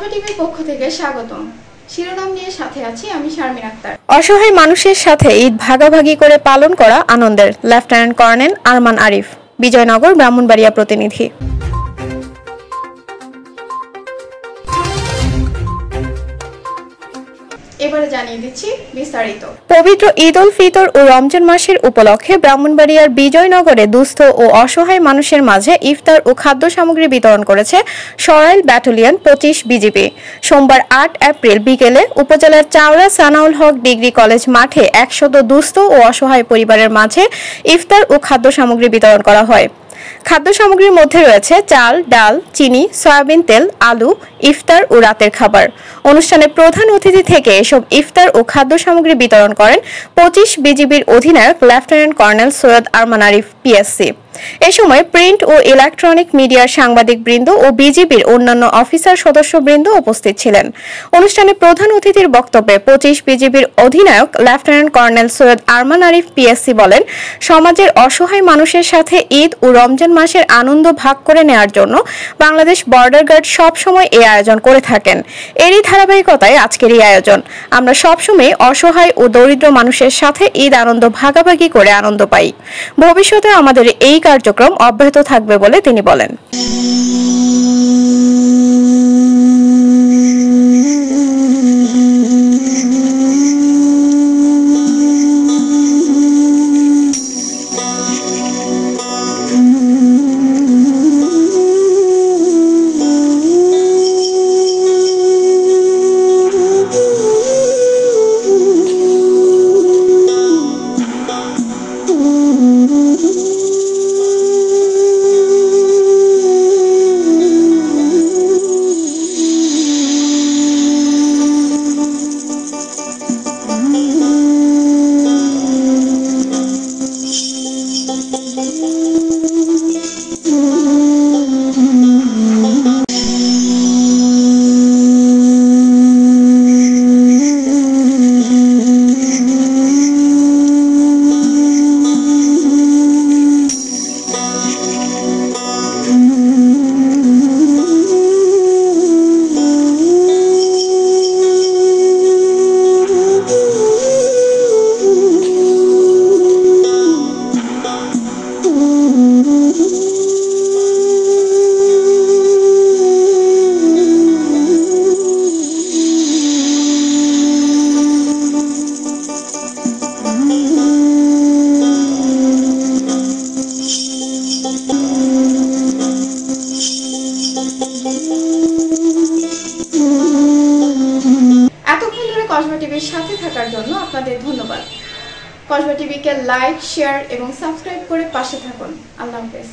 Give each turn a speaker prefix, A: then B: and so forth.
A: কসবা টিভির পক্ষ থেকে স্বাগতম। শিরোনাম নিয়ে সাথে আছি আমি শারমিন আক্তার।
B: অসহায় মানুষের সাথে ঈদ ভাগাভাগি করে পালন করা আনন্দের, লেফটেন্যান্ট কর্নেল আরমান আরিফ, বিজয়নগর, ব্রাহ্মণবাড়িয়া প্রতিনিধি।
A: এবারে জানিয়ে দিচ্ছি বিস্তারিত।
B: পবিত্র ঈদ উল ফিতর ও রমজান মাসের উপলক্ষে ব্রাহ্মণবাড়িয়ার বিজয়নগরে দুস্থ ও অসহায় মানুষের মাঝে ইফতার ও খাদ্য সামগ্রী বিতরণ করেছে সরাইল ব্যাটালিয়ন 25 বিজিবি। সোমবার 8 এপ্রিল বিকেলে উপজেলার চাওড়া সানাউল হক ডিগ্রি কলেজ মাঠে 100 দুস্থ ও অসহায় পরিবারের মাঝে ইফতার ও খাদ্য সামগ্রী বিতরণ করা হয়। খাদ্য সামগ্রীর মধ্যে রয়েছে চাল, ডাল, চিনি, সয়াবিন তেল, আলু, ইফতার ও রাতের খাবার। অনুষ্ঠানে প্রধান অতিথি থেকে এসব ইফতার ও খাদ্য সামগ্রী বিতরণ করেন 25 বিজিবির অধিনায়ক lieutenant colonel Syed Arman Arif, PSC. এ সময় প্রিন্ট ও ইলেকট্রনিক মিডিয়ার সাংবাদিকবৃন্দ ও বিজিবির অন্যান্য অফিসার সদস্যবৃন্দ উপস্থিত ছিলেন। অনুষ্ঠানে প্রধান অতিথির বক্তব্যে 25 বিজিবির অধিনায়ক lieutenant colonel Syed Arman Arif, PSC বলেন, সমাজের অসহায় মানুষের সাথে ঈদ ও রমজান মাসের আনন্দ ভাগ করে নেওয়ার জন্য বাংলাদেশ বর্ডার গার্ড সবসময় এই আয়োজন করে থাকেন। এরই ধারাবাহিকতায় আজকের এই আয়োজন। আমরা সবসময় অসহায় ও দরিদ্র মানুষের সাথে ঈদ আনন্দ ভাগাভাগি করে আনন্দ পাই। ভবিষ্যতে আমাদের এই কার্যক্রম অব্যাহত থাকবে বলে তিনি বলেন।
A: এতক্ষণ ধরে কসবা টিভির সাথে থাকার জন্য আপনাদের ধন্যবাদ। কসবা টিভিকে লাইক, শেয়ার এবং সাবস্ক্রাইব করে পাশে থাকুন। আল্লাহ হাফেজ।